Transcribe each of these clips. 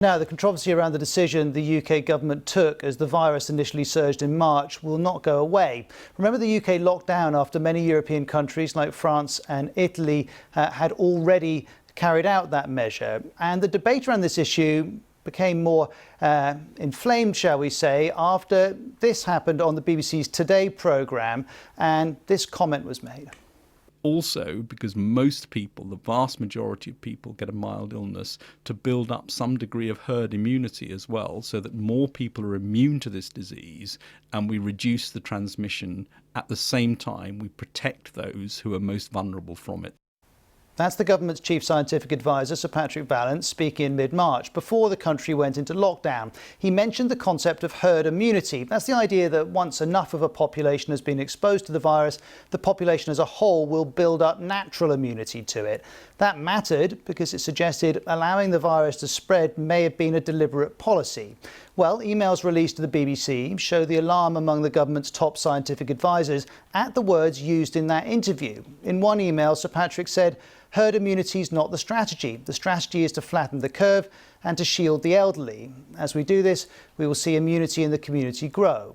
Now, the controversy around the decision the UK government took as the virus initially surged in March will not go away. Remember, the UK locked down after many European countries like France and Italy had already carried out that measure. And the debate around this issue became more inflamed, shall we say, after this happened on the BBC's Today programme and this comment was made. Also, because most people, the vast majority of people, get a mild illness, to build up some degree of herd immunity as well, so that more people are immune to this disease and we reduce the transmission. At the same time, we protect those who are most vulnerable from it. That's the government's chief scientific advisor, Sir Patrick Vallance, speaking in mid-March, before the country went into lockdown. He mentioned the concept of herd immunity. That's the idea that once enough of a population has been exposed to the virus, the population as a whole will build up natural immunity to it. That mattered because it suggested allowing the virus to spread may have been a deliberate policy. Well, emails released to the BBC show the alarm among the government's top scientific advisors at the words used in that interview. In one email, Sir Patrick said, herd immunity is not the strategy. The strategy is to flatten the curve and to shield the elderly. As we do this, we will see immunity in the community grow.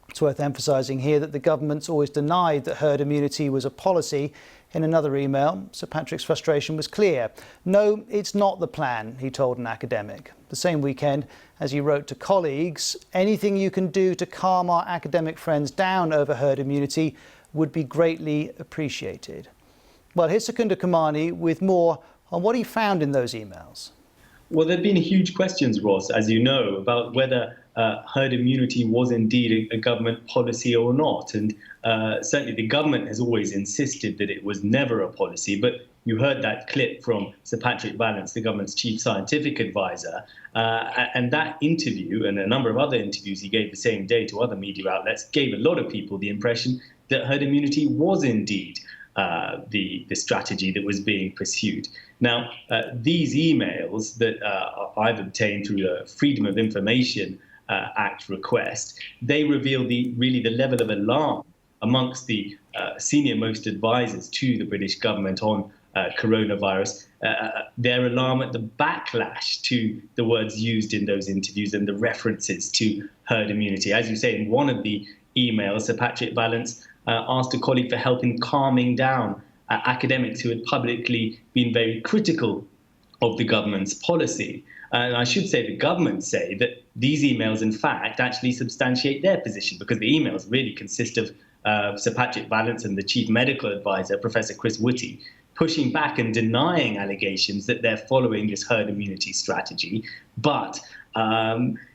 It's worth emphasising here that the government's always denied that herd immunity was a policy. In another email, Sir Patrick's frustration was clear. No, it's not the plan, he told an academic. The same weekend, as he wrote to colleagues, anything you can do to calm our academic friends down over herd immunity would be greatly appreciated. Well, here's Secunda Kamani with more on what he found in those emails. Well, there have been huge questions, Ross, as you know, about whether herd immunity was indeed a government policy or not. And certainly the government has always insisted that it was never a policy. But you heard that clip from Sir Patrick Vallance, the government's chief scientific advisor. And that interview and a number of other interviews he gave the same day to other media outlets gave a lot of people the impression that herd immunity was indeed the strategy that was being pursued. Now, these emails that I've obtained through the Freedom of Information Act request, they reveal really the level of alarm amongst the senior-most advisors to the British government on coronavirus, their alarm at the backlash to the words used in those interviews and the references to herd immunity. As you say, in one of the emails, Sir Patrick Vallance asked a colleague for help in calming down academics who had publicly been very critical of the government's policy. And I should say the government say that these emails, in fact, actually substantiate their position, because the emails really consist of Sir Patrick Vallance and the chief medical advisor, Professor Chris Whitty, pushing back and denying allegations that they're following this herd immunity strategy. But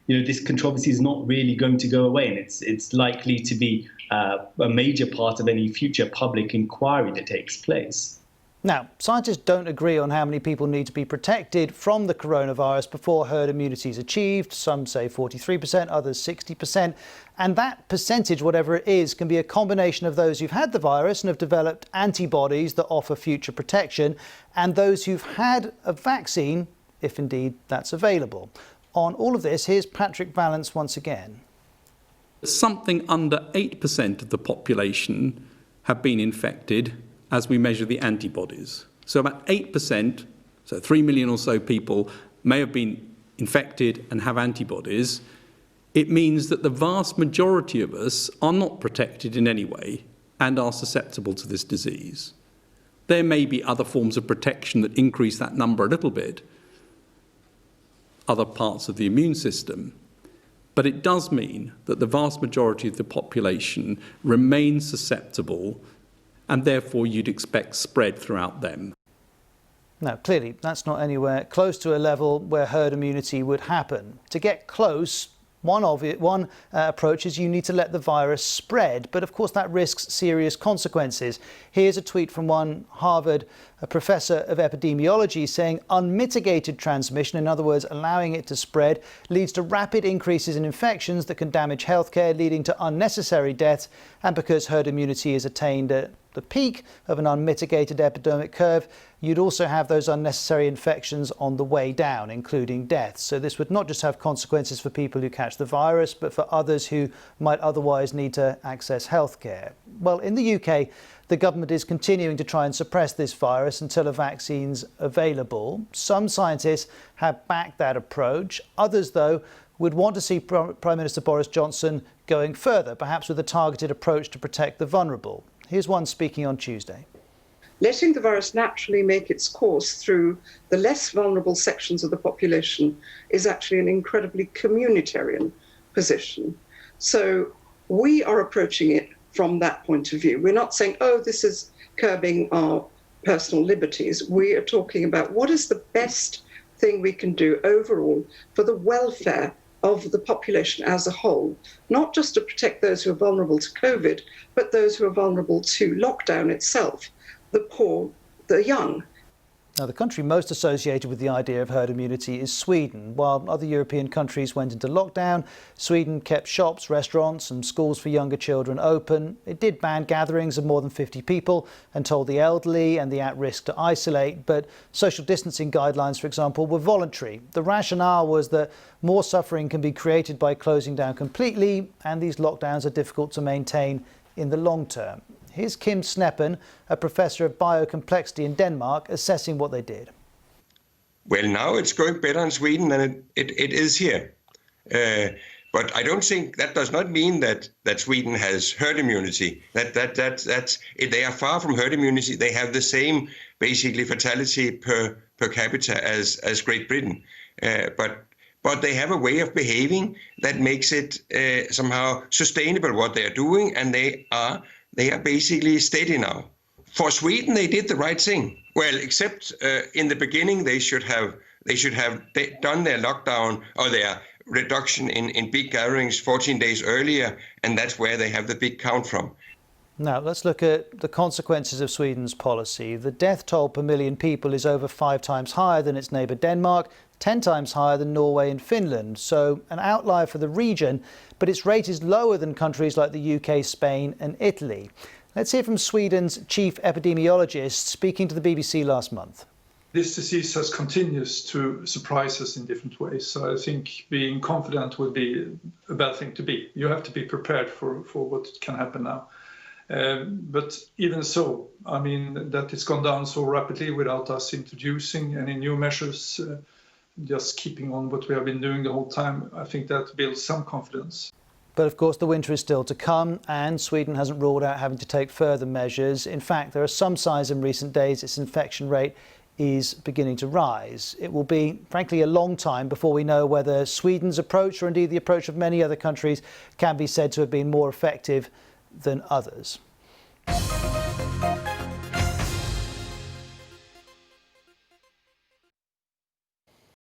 this controversy is not really going to go away, and it's likely to be a major part of any future public inquiry that takes place. Now, scientists don't agree on how many people need to be protected from the coronavirus before herd immunity is achieved. Some say 43%, others 60%. And that percentage, whatever it is, can be a combination of those who've had the virus and have developed antibodies that offer future protection, and those who've had a vaccine, if indeed that's available. On all of this, here's Patrick Vallance once again. Something under 8% of the population have been infected as we measure the antibodies. So about 8%, so 3 million or so people may have been infected and have antibodies. It means that the vast majority of us are not protected in any way and are susceptible to this disease. There may be other forms of protection that increase that number a little bit, other parts of the immune system. But it does mean that the vast majority of the population remains susceptible, and therefore you'd expect spread throughout them. Now, clearly, that's not anywhere close to a level where herd immunity would happen. To get close, one approach is you need to let the virus spread, but of course that risks serious consequences. Here's a tweet from one Harvard professor of epidemiology saying unmitigated transmission, in other words, allowing it to spread, leads to rapid increases in infections that can damage healthcare, leading to unnecessary deaths. And because herd immunity is attained at the peak of an unmitigated epidemic curve, you'd also have those unnecessary infections on the way down, including deaths. So this would not just have consequences for people who catch the virus, but for others who might otherwise need to access healthcare. Well, in the UK, the government is continuing to try and suppress this virus until a vaccine's available. Some scientists have backed that approach. Others, though, would want to see Prime Minister Boris Johnson going further, perhaps with a targeted approach to protect the vulnerable. Here's one speaking on Tuesday. Letting the virus naturally make its course through the less vulnerable sections of the population is actually an incredibly communitarian position. So we are approaching it from that point of view. We're not saying, oh, this is curbing our personal liberties. We are talking about what is the best thing we can do overall for the welfare of the population as a whole, not just to protect those who are vulnerable to COVID, but those who are vulnerable to lockdown itself, the poor, the young. Now, the country most associated with the idea of herd immunity is Sweden. While other European countries went into lockdown, Sweden kept shops, restaurants and schools for younger children open. It did ban gatherings of more than 50 people and told the elderly and the at-risk to isolate. But social distancing guidelines, for example, were voluntary. The rationale was that more suffering can be created by closing down completely, and these lockdowns are difficult to maintain in the long term. Here's Kim Sneppen, a professor of biocomplexity in Denmark, assessing what they did. Well, now it's going better in Sweden than it is here. But I don't think that does not mean that Sweden has herd immunity. They are far from herd immunity. They have the same, basically, fatality per capita as Great Britain. But they have a way of behaving that makes it somehow sustainable what they are doing, and they are basically steady now. For Sweden, they did the right thing. Well, except in the beginning, they should have done their lockdown or their reduction in big gatherings 14 days earlier, and that's where they have the big count from. Now, let's look at the consequences of Sweden's policy. The death toll per million people is over 5 times higher than its neighbour Denmark, 10 times higher than Norway and Finland. So an outlier for the region, but its rate is lower than countries like the UK, Spain and Italy. Let's hear from Sweden's chief epidemiologist speaking to the BBC last month. This disease continues to surprise us in different ways. So I think being confident would be a bad thing to be. You have to be prepared for what can happen now. But even so, I mean, that it's gone down so rapidly without us introducing any new measures, just keeping on what we have been doing the whole time, I think that builds some confidence. But of course, the winter is still to come, and Sweden hasn't ruled out having to take further measures. In fact, there are some signs in recent days its infection rate is beginning to rise. It will be, frankly, a long time before we know whether Sweden's approach, or indeed the approach of many other countries, can be said to have been more effective than others.